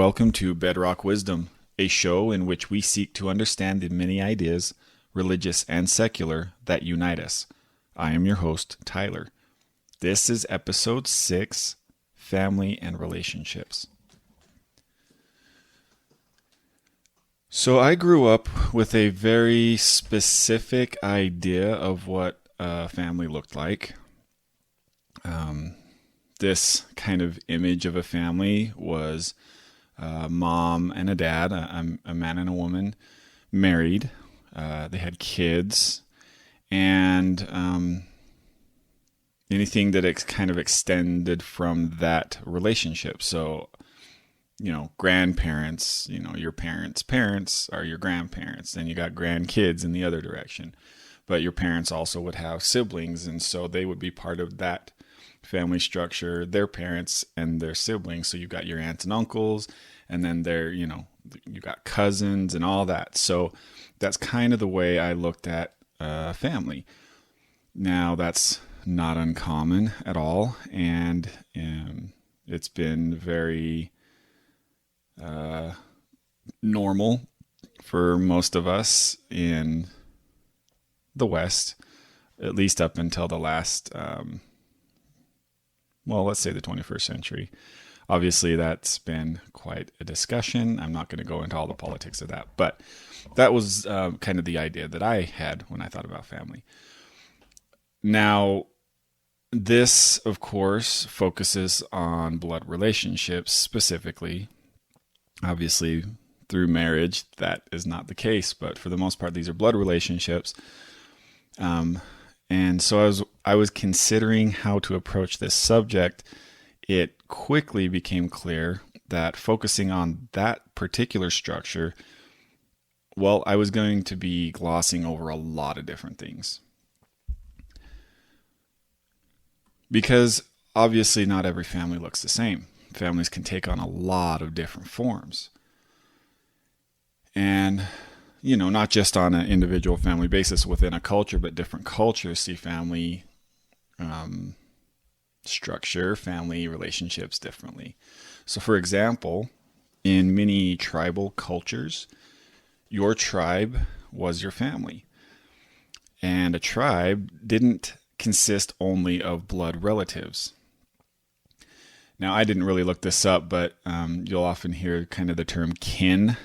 welcome to Bedrock Wisdom, a show in which we seek to understand the many ideas, religious and secular, that unite us. I am your host, Tyler. This is episode 6, Family and Relationships. So I grew up with a very specific idea of what a family looked like. This kind of image of a family was a mom and a dad, a man and a woman, married. They had kids, and anything that kind of extended from that relationship. So, grandparents, your parents' parents are your grandparents. Then you got grandkids in the other direction. But your parents also would have siblings, and so they would be part of that family structure, their parents and their siblings. So you've got your aunts and uncles, and then you got cousins and all that. So that's kind of the way I looked at family. Now that's not uncommon at all, and it's been very normal for most of us in the West, at least up until the last let's say the 21st century. Obviously, that's been quite a discussion. I'm not going to go into all the politics of that, but that was kind of the idea that I had when I thought about family. Now, this, of course, focuses on blood relationships specifically. Obviously, through marriage, that is not the case, but for the most part, these are blood relationships. And so I was considering how to approach this subject. It quickly became clear that focusing on that particular structure, I was going to be glossing over a lot of different things. Because obviously not every family looks the same. Families can take on a lot of different forms. And not just on an individual family basis within a culture, but different cultures see family structure, family relationships differently. So, for example, in many tribal cultures, your tribe was your family. And a tribe didn't consist only of blood relatives. Now, I didn't really look this up, but you'll often hear kind of the term kin.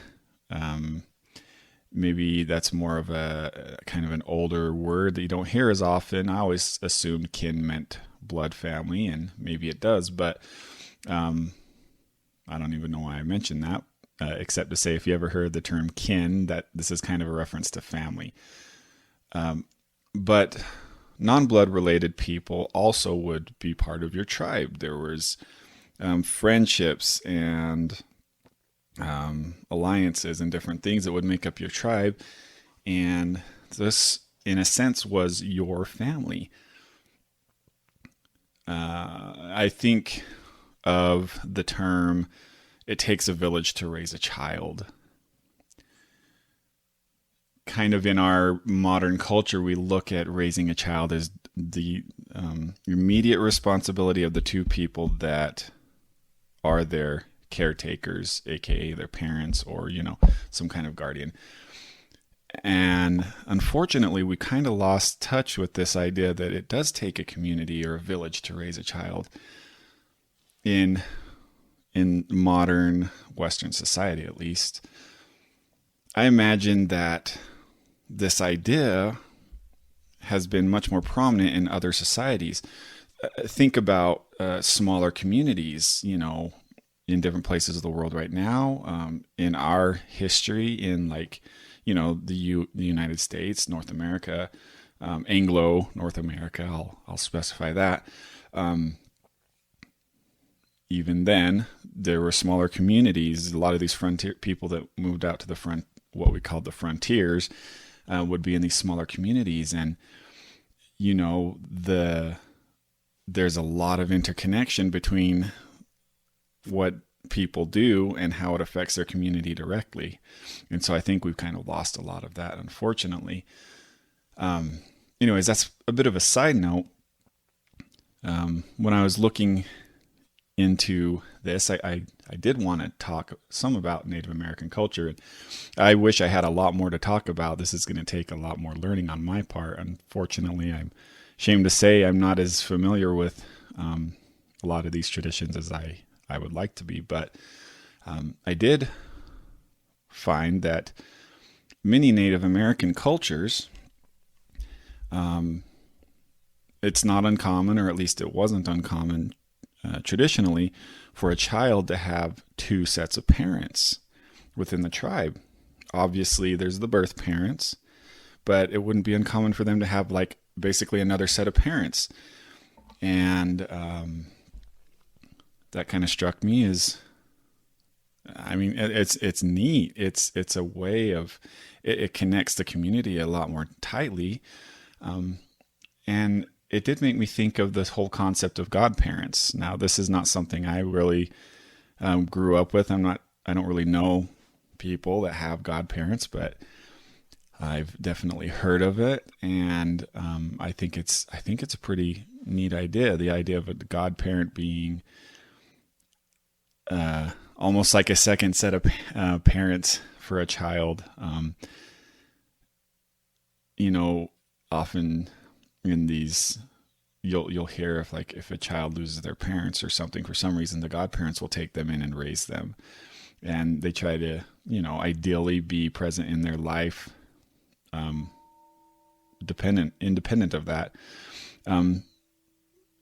Maybe that's more of a kind of an older word that you don't hear as often. I always assumed kin meant blood family, and maybe it does, but I don't even know why I mentioned that, except to say if you ever heard the term kin, that this is kind of a reference to family. But non-blood related people also would be part of your tribe. There was friendships and alliances and different things that would make up your tribe, and this in a sense was your family. I think of the term, it takes a village to raise a child. Kind of in our modern culture, we look at raising a child as the immediate responsibility of the two people that are their caretakers, aka their parents, or some kind of guardian. And unfortunately, we kind of lost touch with this idea that it does take a community or a village to raise a child in modern Western society, at least. I imagine that this idea has been much more prominent in other societies. Think about smaller communities, in different places of the world right now. In our history, in the United States, North America, Anglo North America, I'll specify that. Even then, there were smaller communities. A lot of these frontier people that moved out to the front, what we called the frontiers, would be in these smaller communities, and there's a lot of interconnection between what people do and how it affects their community directly. And so I think we've kind of lost a lot of that, unfortunately. Anyways, that's a bit of a side note. When I was looking into this, I did want to talk some about Native American culture. I wish I had a lot more to talk about. This is going to take a lot more learning on my part. Unfortunately, I'm ashamed to say I'm not as familiar with a lot of these traditions as I would like to be. But I did find that many Native American cultures, it's not uncommon, or at least it wasn't uncommon traditionally, for a child to have two sets of parents within the tribe. Obviously, there's the birth parents, but it wouldn't be uncommon for them to have like basically another set of parents. And that kind of struck me as, I mean, it's neat. It's a way of it connects the community a lot more tightly, and it did make me think of this whole concept of godparents. Now, this is not something I really grew up with. I don't really know people that have godparents, but I've definitely heard of it, and I think it's a pretty neat idea. The idea of a godparent being almost like a second set of parents for a child. Often in these, you'll hear if a child loses their parents or something, for some reason the godparents will take them in and raise them, and they try to ideally be present in their life, independent of that. And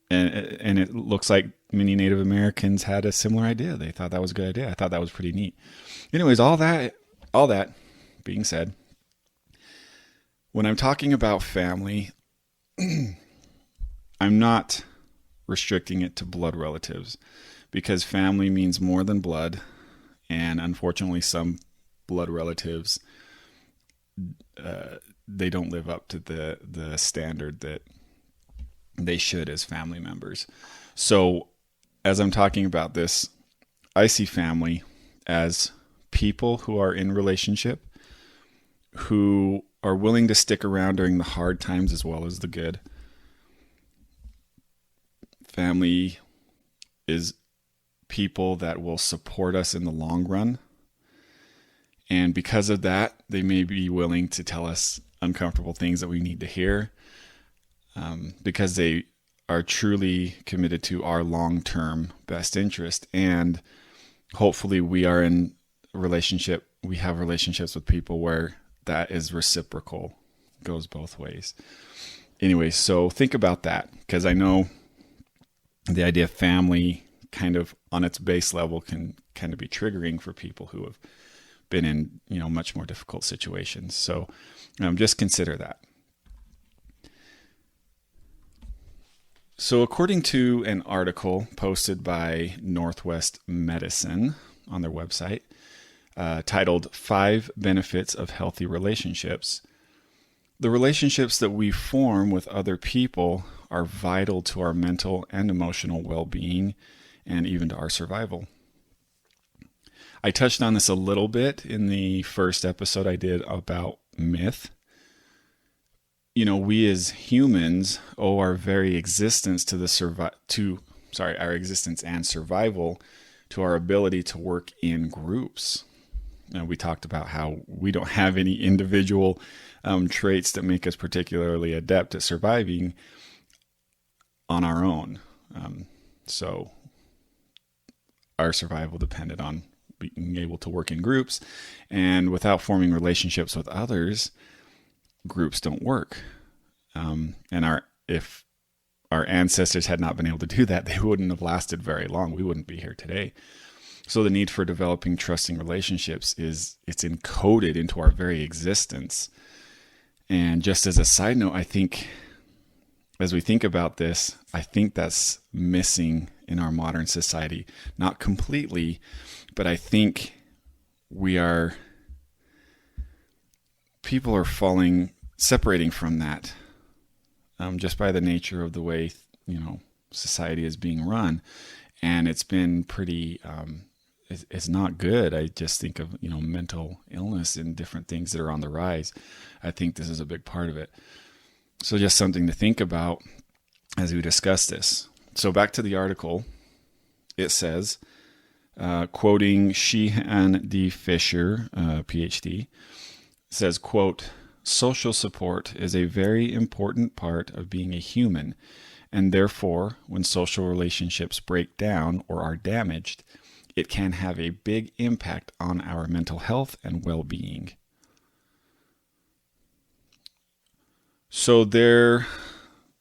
it looks like many Native Americans had a similar idea. They thought that was a good idea. I thought that was pretty neat. Anyways, all that being said, when I'm talking about family, I'm not restricting it to blood relatives, because family means more than blood. And unfortunately, some blood relatives, they don't live up to the standard that they should as family members. So as I'm talking about this, I see family as people who are in relationship, who are willing to stick around during the hard times as well as the good. Family is people that will support us in the long run. And because of that, they may be willing to tell us uncomfortable things that we need to hear, because they are truly committed to our long-term best interest. And hopefully we are in a relationship. We have relationships with people where that is reciprocal, goes both ways. Anyway, so think about that, because I know the idea of family kind of on its base level can kind of be triggering for people who have been in, much more difficult situations. So just consider that. So according to an article posted by Northwest Medicine on their website, titled 5 Benefits of Healthy Relationships, the relationships that we form with other people are vital to our mental and emotional well-being, and even to our survival. I touched on this a little bit in the first episode I did about myth. We as humans owe our very existence to our existence and survival to our ability to work in groups. We talked about how we don't have any individual traits that make us particularly adept at surviving on our own. So our survival depended on being able to work in groups, and without forming relationships with others, groups don't work. If our ancestors had not been able to do that, they wouldn't have lasted very long. We wouldn't be here today. So the need for developing trusting relationships it's encoded into our very existence. And just as a side note, I think as we think about this, I think that's missing in our modern society. Not completely, but I think people are separating from that, just by the nature of the way, society is being run. And it's been pretty, it's not good. I just think of, mental illness and different things that are on the rise. I think this is a big part of it. So just something to think about as we discuss this. So back to the article. it says, quoting Sheehan D. Fisher, PhD, says, quote, social support is a very important part of being a human, and therefore, when social relationships break down or are damaged, it can have a big impact on our mental health and well-being. So there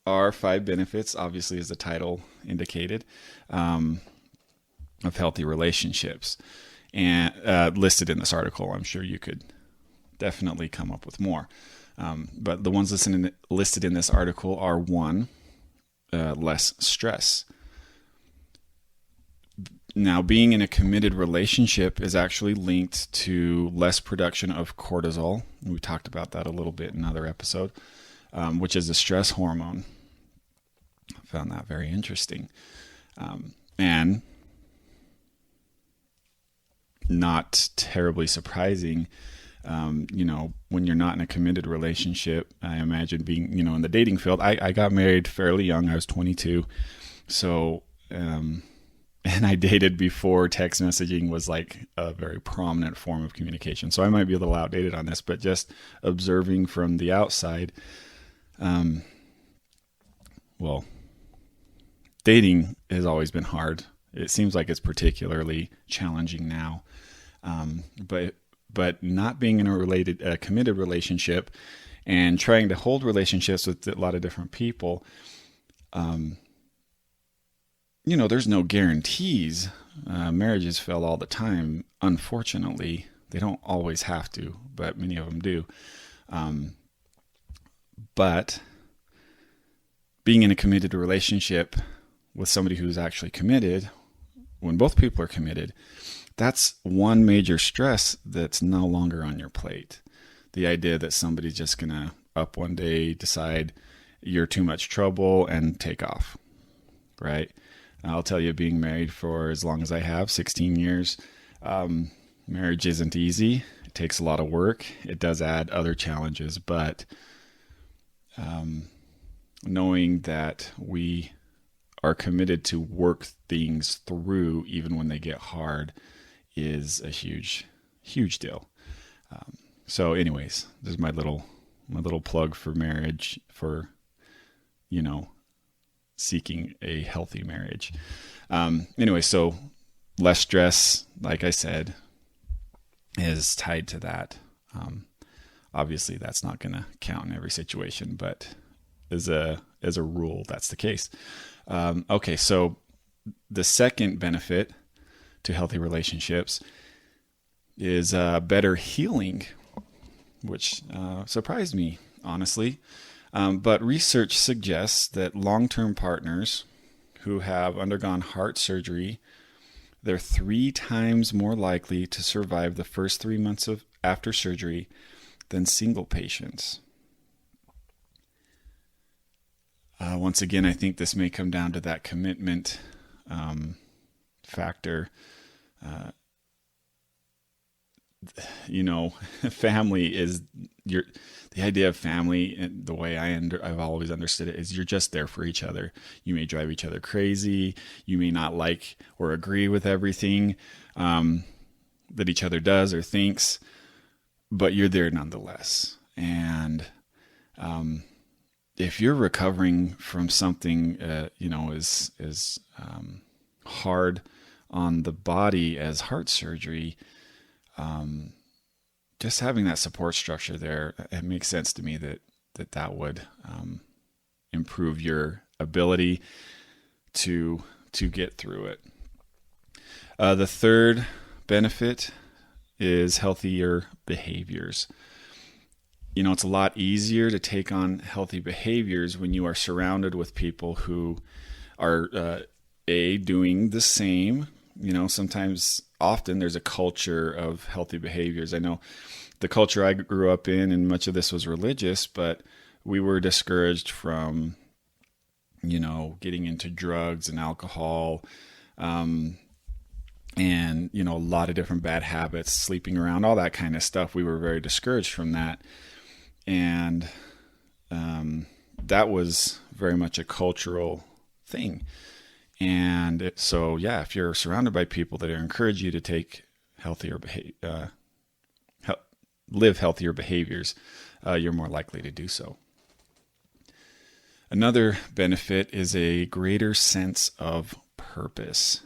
are 5 benefits, obviously, as the title indicated, of healthy relationships, and listed in this article. I'm sure you could definitely come up with more. But the ones listed in this article are: 1, less stress. Now, being in a committed relationship is actually linked to less production of cortisol. We talked about that a little bit in another episode, which is a stress hormone. I found that very interesting. And not terribly surprising. When you're not in a committed relationship, I imagine being, in the dating field. I got married fairly young. I was 22. So, and I dated before text messaging was like a very prominent form of communication. So I might be a little outdated on this, but just observing from the outside, dating has always been hard. It seems like it's particularly challenging now. But not being in a committed relationship and trying to hold relationships with a lot of different people, there's no guarantees. Marriages fail all the time. Unfortunately, they don't always have to, but many of them do. But being in a committed relationship with somebody who's actually committed, when both people are committed, that's one major stress that's no longer on your plate. The idea that somebody's just going to up one day, decide you're too much trouble and take off, right? I'll tell you, being married for as long as I have, 16 years, marriage isn't easy. It takes a lot of work. It does add other challenges, but knowing that we are committed to work things through even when they get hard is a huge, huge deal. So anyways, this is my little plug for marriage, for, seeking a healthy marriage. Anyway, so less stress, like I said, is tied to that. Obviously that's not going to count in every situation, but as a rule, that's the case. Okay. So the second benefit to healthy relationships is better healing, which surprised me, honestly. But research suggests that long-term partners who have undergone heart surgery, they're 3 times more likely to survive the first 3 months after surgery than single patients. Once again, I think this may come down to that commitment factor. Family is the idea of family, and the way I've always understood it, is you're just there for each other. You may drive each other crazy. You may not like or agree with everything that each other does or thinks, but you're there nonetheless. And if you're recovering from something, as hard on the body as heart surgery, just having that support structure there, it makes sense to me that would improve your ability to get through it. The third benefit is healthier behaviors. It's a lot easier to take on healthy behaviors when you are surrounded with people who are doing the same. Often there's a culture of healthy behaviors. I know the culture I grew up in, and much of this was religious, but we were discouraged from, getting into drugs and alcohol, and, a lot of different bad habits, sleeping around, all that kind of stuff. We were very discouraged from that. And that was very much a cultural thing. So, yeah, if you're surrounded by people that encourage you to take healthier live healthier behaviors, you're more likely to do so. Another benefit is a greater sense of purpose.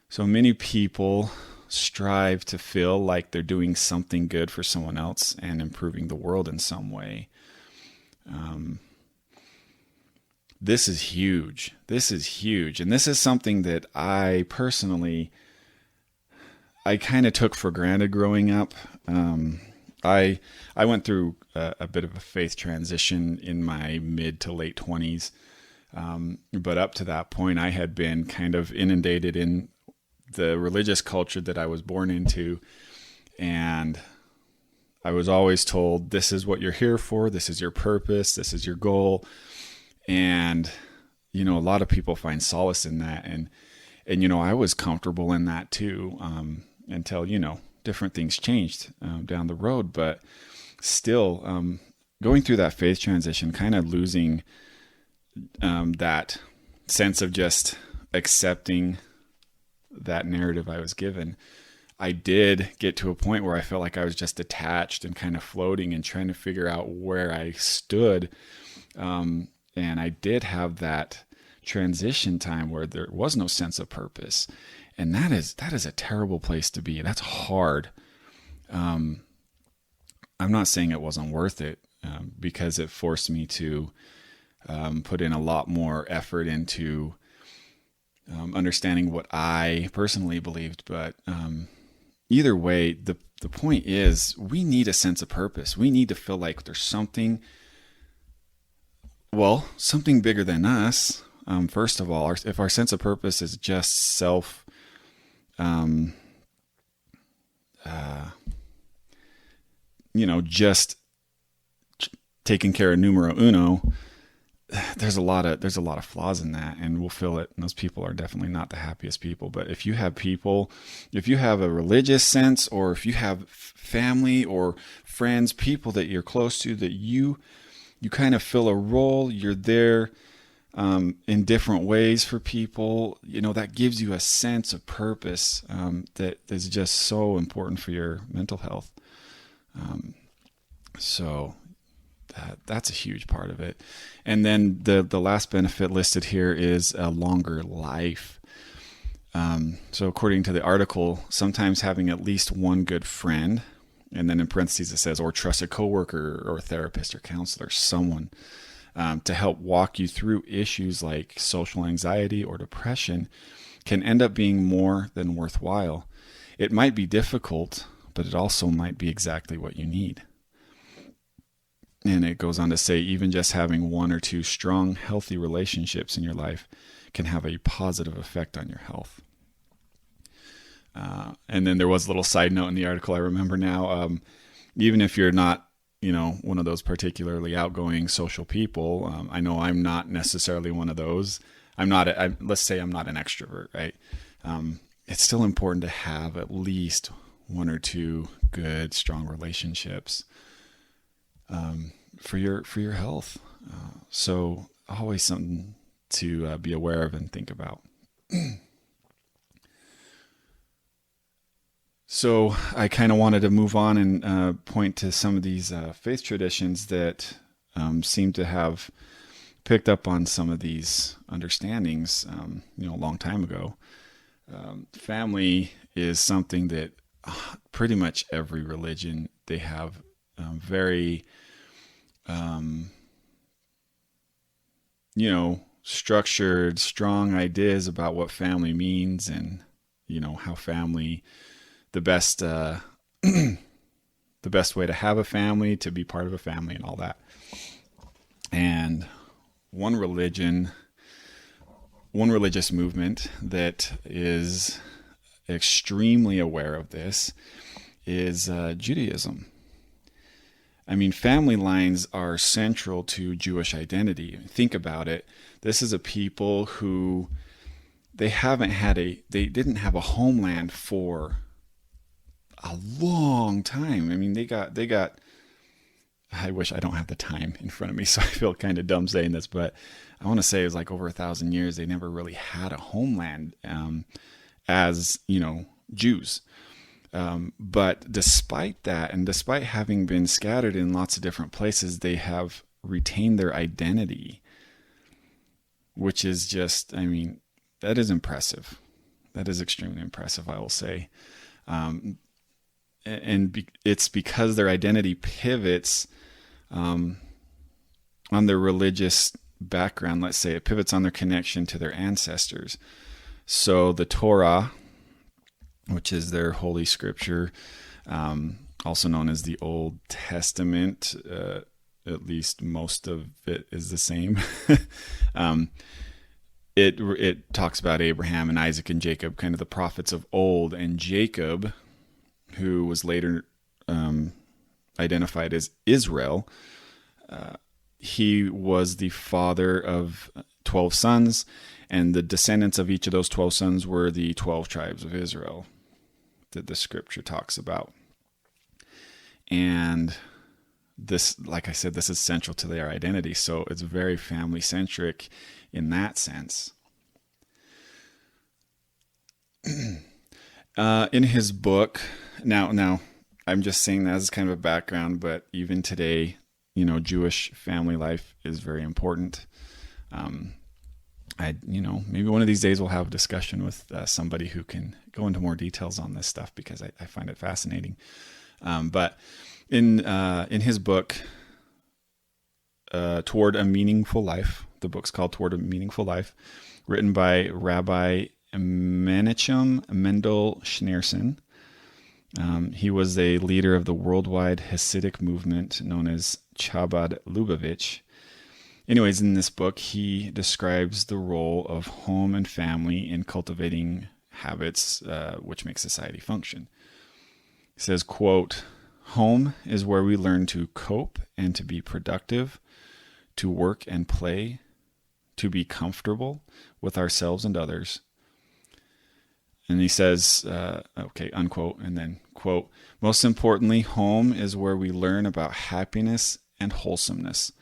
So many people strive to feel like they're doing something good for someone else and improving the world in some way. This is huge. This is huge. And this is something that I personally, I kind of took for granted growing up. I went through a bit of a faith transition in my mid to late 20s. But up to that point, I had been kind of inundated in the religious culture that I was born into. And I was always told, this is what you're here for. This is your purpose. This is your goal. And, a lot of people find solace in that. And I was comfortable in that too, until, different things changed down the road. But still, going through that faith transition, kind of losing that sense of just accepting that narrative I was given, I did get to a point where I felt like I was just detached and kind of floating and trying to figure out where I stood. And I did have that transition time where there was no sense of purpose. And that is a terrible place to be. That's hard. I'm not saying it wasn't worth it, because it forced me to put in a lot more effort into understanding what I personally believed. But either way, the point is, we need a sense of purpose. We need to feel like there's something bigger than us. First of all, if our sense of purpose is just just taking care of numero uno, there's a lot of flaws in that, and we'll feel it. And those people are definitely not the happiest people. But if you have a religious sense, or if you have family or friends, people that you're close to, that you kind of fill a role, you're there in different ways for people, that gives you a sense of purpose that is just so important for your mental health. So that's a huge part of it. And then the last benefit listed here is a longer life. So according to the article, sometimes having at least one good friend, and then in parentheses it says, or trusted coworker or therapist or counselor, someone to help walk you through issues like social anxiety or depression, can end up being more than worthwhile. It might be difficult, but it also might be exactly what you need. And it goes on to say, even just having one or two strong, healthy relationships in your life can have a positive effect on your health. And then there was a little side note in the article, I remember now, even if you're not, one of those particularly outgoing social people, I know I'm not necessarily one of those. Let's say I'm not an extrovert, right? It's still important to have at least one or two good, strong relationships for your health. So always something to be aware of and think about. So I kind of wanted to move on and point to some of these faith traditions that seem to have picked up on some of these understandings, a long time ago. Family is something that pretty much every religion, they have very, structured, strong ideas about what family means, and, how family, the best way to have a family, to be part of a family, and all that. And one religious movement that is extremely aware of this is Judaism. I mean, family lines are central to Jewish identity. Think about it. This is a people who they didn't have a homeland for a long time. I mean, they got I wish I don't have the time in front of me, so I feel kind of dumb saying this, but I want to say it was like over 1,000 years. They never really had a homeland as, Jews. But despite that, and despite having been scattered in lots of different places, they have retained their identity, which is just, that is impressive. That is extremely impressive, I will say. It's because their identity pivots on their religious background. Let's say it pivots on their connection to their ancestors. So the Torah, which is their holy scripture, also known as the Old Testament, at least most of it is the same. It talks about Abraham and Isaac and Jacob, kind of the prophets of old, and Jacob, who was later identified as Israel. He was the father of 12 sons, and the descendants of each of those 12 sons were the 12 tribes of Israel that the scripture talks about. And this, like I said, this is central to their identity. So it's very family centric in that sense. In his book, now I'm just saying that as kind of a background, but even today, Jewish family life is very important. Maybe one of these days we'll have a discussion with somebody who can go into more details on this stuff, because I find it fascinating. But in his book, Toward a Meaningful Life, the book's called Toward a Meaningful Life, written by Rabbi Menachem Mendel Schneerson. He was a leader of the worldwide Hasidic movement known as Chabad Lubavitch. Anyways, in this book, he describes the role of home and family in cultivating habits which make society function. He says, quote, "Home is where we learn to cope and to be productive, to work and play, to be comfortable with ourselves and others." And he says, unquote, and then, quote, "Most importantly, home is where we learn about happiness and wholesomeness.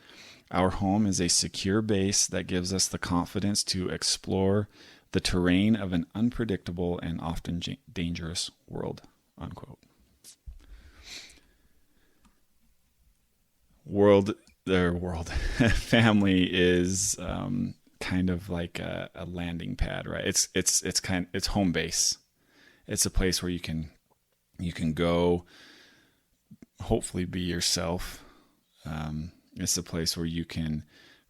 Our home is a secure base that gives us the confidence to explore the terrain of an unpredictable and often dangerous world," unquote. Family is kind of like a landing pad, right? It's home base. It's a place where you can go, hopefully be yourself. It's a place where you can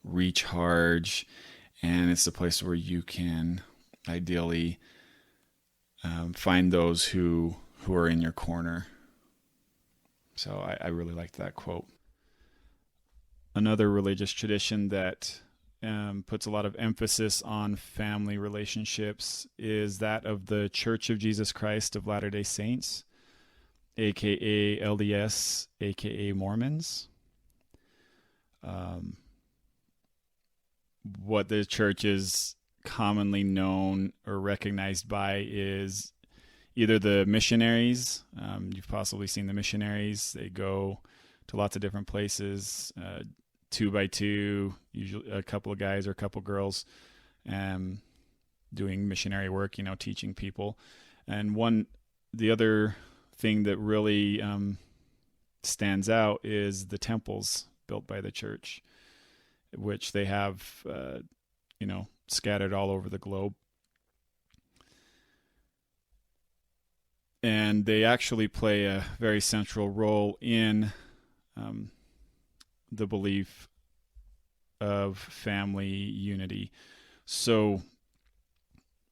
recharge, and it's a place where you can ideally find those who are in your corner. So I really liked that quote. Another religious tradition that puts a lot of emphasis on family relationships is that of the Church of Jesus Christ of Latter-day Saints, aka LDS, aka Mormons. What the church is commonly known or recognized by is either the missionaries. You've possibly seen the missionaries. They go to lots of different places, 2 by 2, usually a couple of guys or a couple of girls, doing missionary work, teaching people. And the other thing that really stands out is the temples built by the church, which they have, scattered all over the globe. And they actually play a very central role in the belief of family unity. So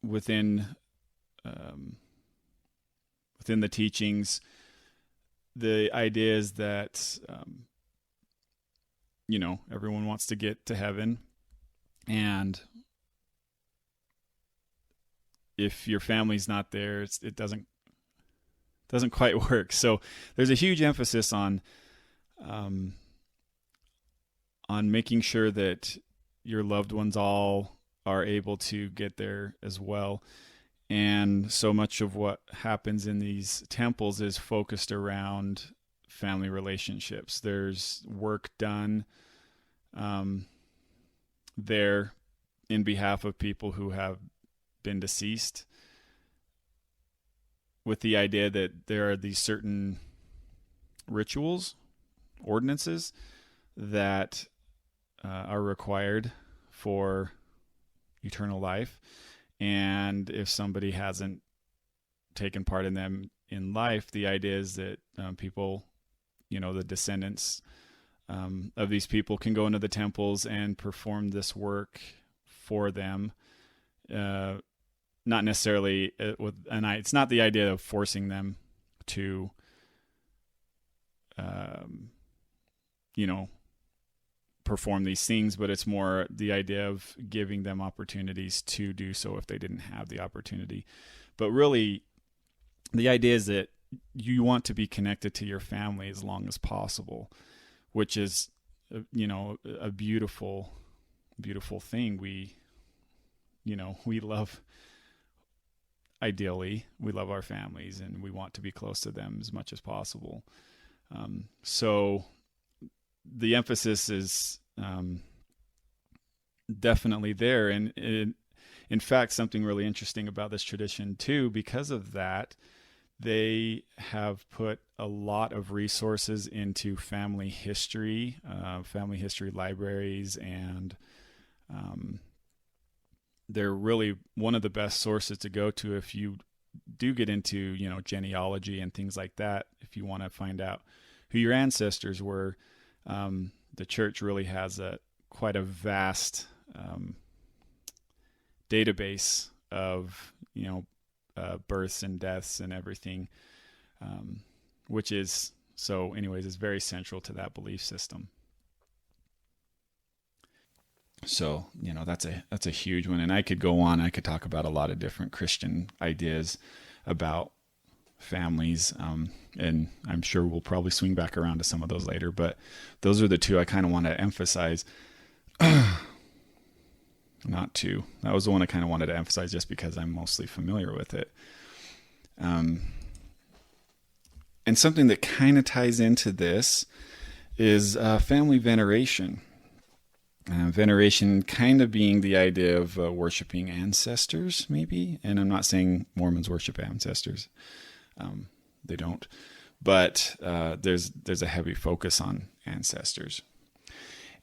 within the teachings, the idea is that everyone wants to get to heaven, and if your family's not there, it doesn't quite work. So there's a huge emphasis on making sure that your loved ones all are able to get there as well. And so much of what happens in these temples is focused around family relationships. There's work done there in behalf of people who have been deceased, with the idea that there are these certain rituals, ordinances that are required for eternal life. And if somebody hasn't taken part in them in life, the idea is that people, the descendants of these people can go into the temples and perform this work for them. Not necessarily with an eye. It's not the idea of forcing them to, perform these things, but it's more the idea of giving them opportunities to do so if they didn't have the opportunity. But really, the idea is that you want to be connected to your family as long as possible, which is, a beautiful, beautiful thing. We love, ideally, we love our families and we want to be close to them as much as possible. So the emphasis is definitely there. And in fact, something really interesting about this tradition too, because of that, they have put a lot of resources into family history libraries, and they're really one of the best sources to go to if you do get into, genealogy and things like that. If you want to find out who your ancestors were, the church really has quite a vast database of, births and deaths and everything, which is, so anyways, is very central to that belief system. So, that's a huge one. And I could go on. I could talk about a lot of different Christian ideas about families. And I'm sure we'll probably swing back around to some of those later, but those are the two I kind of want to emphasize. Not two. That was the one I kind of wanted to emphasize just because I'm mostly familiar with it. And something that kind of ties into this is family veneration. Veneration kind of being the idea of worshiping ancestors, maybe. And I'm not saying Mormons worship ancestors. They don't. But there's a heavy focus on ancestors.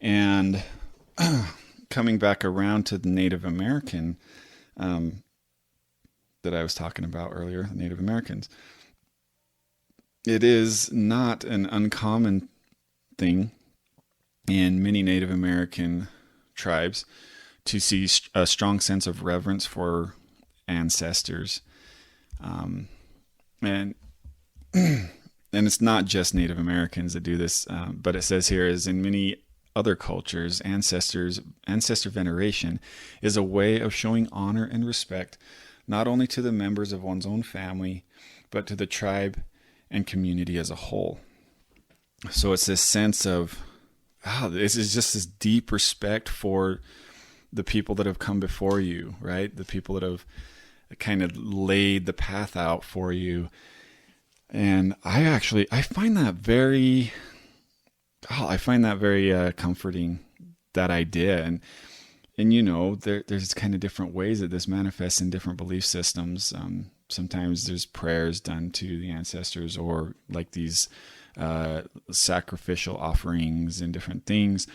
And coming back around to the Native American that I was talking about earlier, Native Americans, it is not an uncommon thing in many Native American tribes to see a strong sense of reverence for ancestors. And it's not just Native Americans that do this, but it says here is in many other cultures, ancestor veneration is a way of showing honor and respect not only to the members of one's own family, but to the tribe and community as a whole. So it's this sense of, this is just this deep respect for the people that have come before you, right? The people that have kind of laid the path out for you. And I find that very comforting, that idea. And there's kind of different ways that this manifests in different belief systems. Sometimes there's prayers done to the ancestors, or like these sacrificial offerings and different things.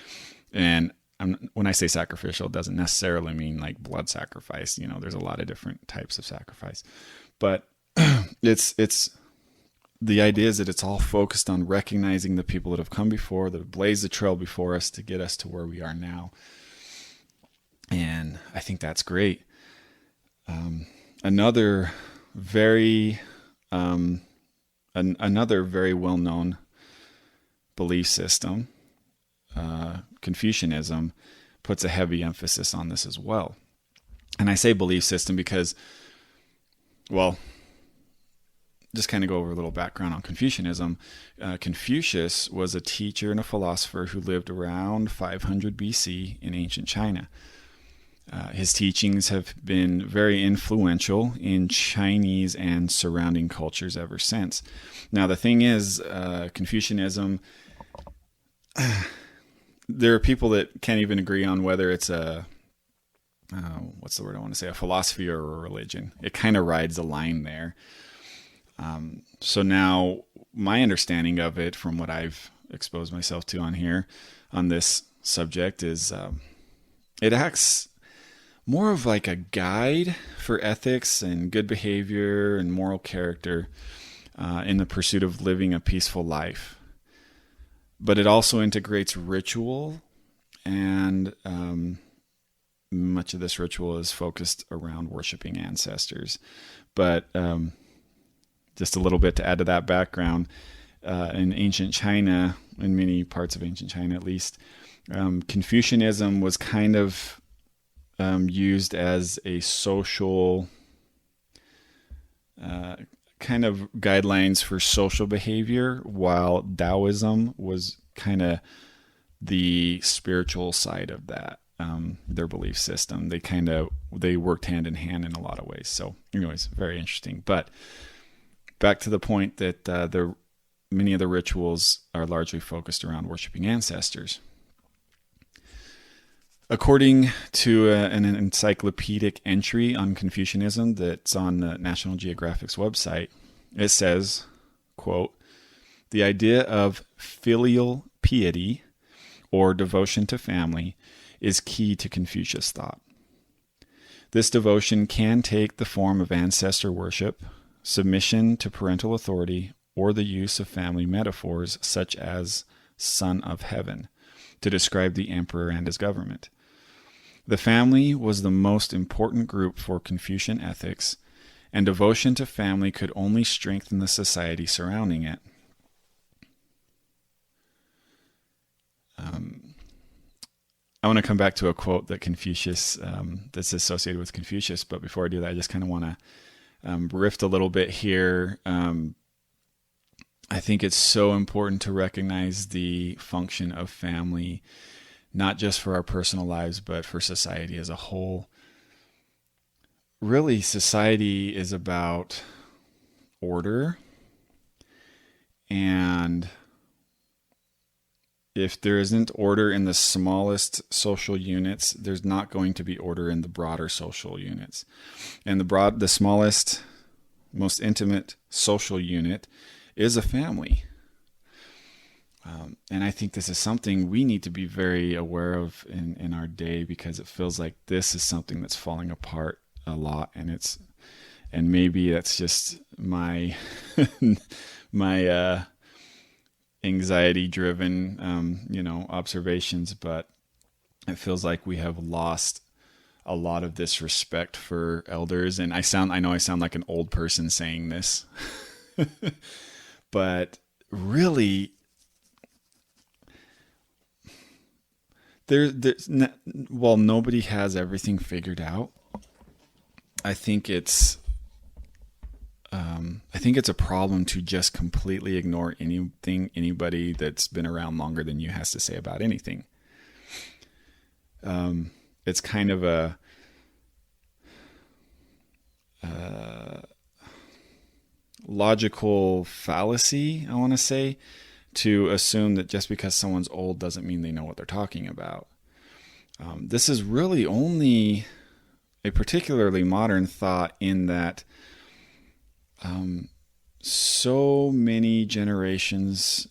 And when I say sacrificial, it doesn't necessarily mean like blood sacrifice. There's a lot of different types of sacrifice, but it's the idea is that it's all focused on recognizing the people that have come before, that have blazed the trail before us to get us to where we are now. And I think that's great. Another very well-known belief system, Confucianism, puts a heavy emphasis on this as well. And I say belief system because, just kind of go over a little background on Confucianism. Confucius was a teacher and a philosopher who lived around 500 BC in ancient China. His teachings have been very influential in Chinese and surrounding cultures ever since. Now, the thing is, Confucianism, there are people that can't even agree on whether it's a philosophy or a religion. It kind of rides a line there. So now my understanding of it, from what I've exposed myself to on here on this subject, is it acts more of like a guide for ethics and good behavior and moral character in the pursuit of living a peaceful life. But it also integrates ritual, and much of this ritual is focused around worshiping ancestors. But just a little bit to add to that background, in ancient China, in many parts of ancient China at least, Confucianism was kind of used as a social kind of guidelines for social behavior, while Taoism was kind of the spiritual side of that, their belief system. They worked hand in hand in a lot of ways. So anyways, very interesting. But back to the point that many of the rituals are largely focused around worshiping ancestors. According to an encyclopedic entry on Confucianism that's on the National Geographic's website, it says, quote, "The idea of filial piety, or devotion to family, is key to Confucius thought. This devotion can take the form of ancestor worship, submission to parental authority, or the use of family metaphors such as Son of Heaven to describe the emperor and his government. The family was the most important group for Confucian ethics, and devotion to family could only strengthen the society surrounding it." I want to come back to a quote that Confucius, that's associated with Confucius, but before I do that, I just kind of want to riff a little bit here. I think it's so important to recognize the function of family, not just for our personal lives, but for society as a whole. Really, society is about order, and if there isn't order in the smallest social units, there's not going to be order in the broader social units. And the smallest, most intimate social unit is a family. And I think this is something we need to be very aware of in our day, because it feels like this is something that's falling apart a lot, and maybe that's just my my anxiety driven observations, but it feels like we have lost a lot of this respect for elders. And I know I sound like an old person saying this, but really, while nobody has everything figured out, I think it's a problem to just completely ignore anything anybody that's been around longer than you has to say about anything. It's kind of a logical fallacy, I want to say, to assume that just because someone's old doesn't mean they know what they're talking about. This is really only a particularly modern thought, in that so many generations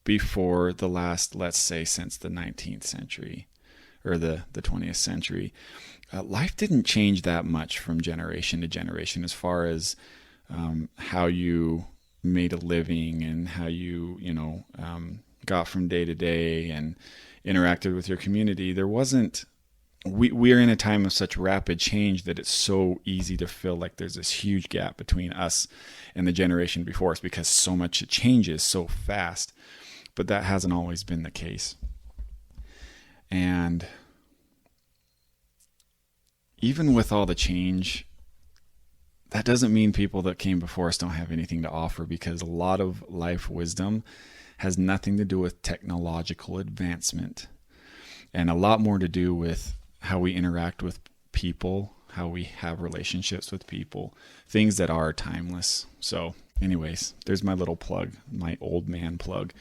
before the last, let's say, since the 19th century or the 20th century, life didn't change that much from generation to generation as far as how you made a living and how you got from day to day and interacted with your community. There wasn't. We are in a time of such rapid change that it's so easy to feel like there's this huge gap between us and the generation before us, because so much changes so fast. But that hasn't always been the case. And even with all the change, that doesn't mean people that came before us don't have anything to offer, because a lot of life wisdom has nothing to do with technological advancement, and a lot more to do with how we interact with people, how we have relationships with people, things that are timeless. So anyways, there's my little plug, my old man plug,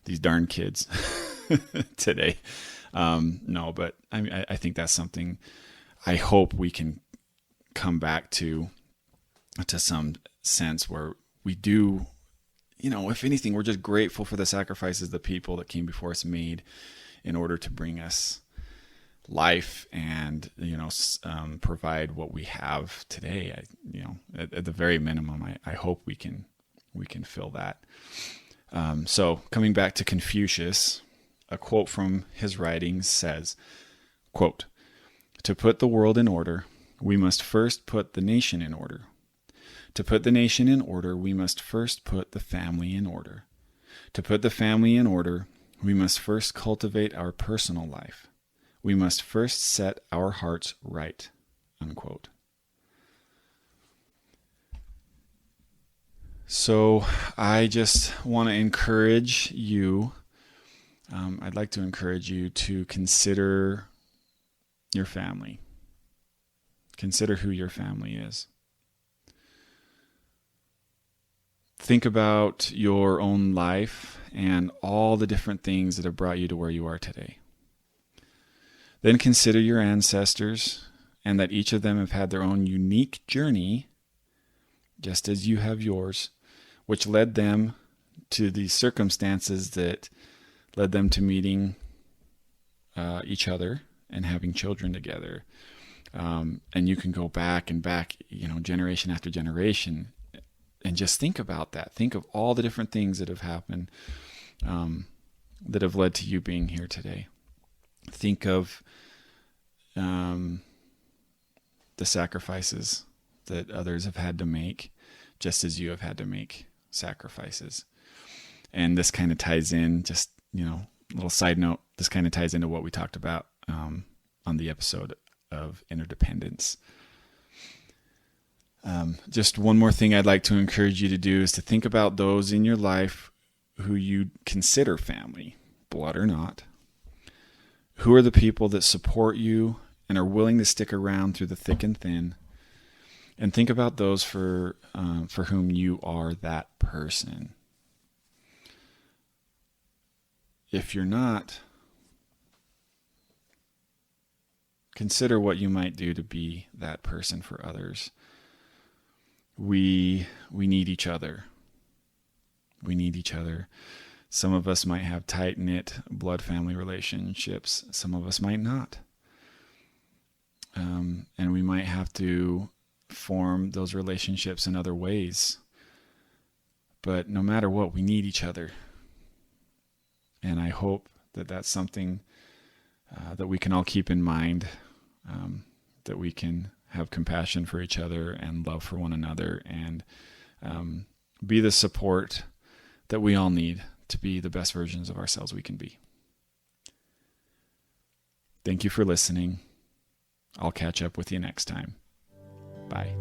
these darn kids today. No, but I think that's something I hope we can come back to some sense where we do, if anything, we're just grateful for the sacrifices the people that came before us made in order to bring us life and, provide what we have today. At the very minimum, I hope we can fill that. So coming back to Confucius, a quote from his writings says, quote, "To put the world in order, we must first put the nation in order. To put the nation in order, we must first put the family in order. To put the family in order, we must first cultivate our personal life. We must first set our hearts right." Unquote. So I just want to encourage you. I'd like to encourage you to consider your family. Consider who your family is. Think about your own life and all the different things that have brought you to where you are today. Then consider your ancestors and that each of them have had their own unique journey, just as you have yours, which led them to the circumstances that led them to meeting each other and having children together. And you can go back and back, generation after generation, and just think about that. Think of all the different things that have happened that have led to you being here today. Think of the sacrifices that others have had to make, just as you have had to make sacrifices. And this kind of ties in, just, little side note, this kind of ties into what we talked about on the episode of interdependence. Just one more thing I'd like to encourage you to do is to think about those in your life who you consider family, blood or not. Who are the people that support you and are willing to stick around through the thick and thin? And think about those for whom you are that person. If you're not, consider what you might do to be that person for others. We need each other. We need each other. Some of us might have tight-knit blood family relationships. Some of us might not. And we might have to form those relationships in other ways. But no matter what, we need each other. And I hope that that's something that we can all keep in mind, that we can have compassion for each other and love for one another, and be the support that we all need to be the best versions of ourselves we can be. Thank you for listening. I'll catch up with you next time. Bye.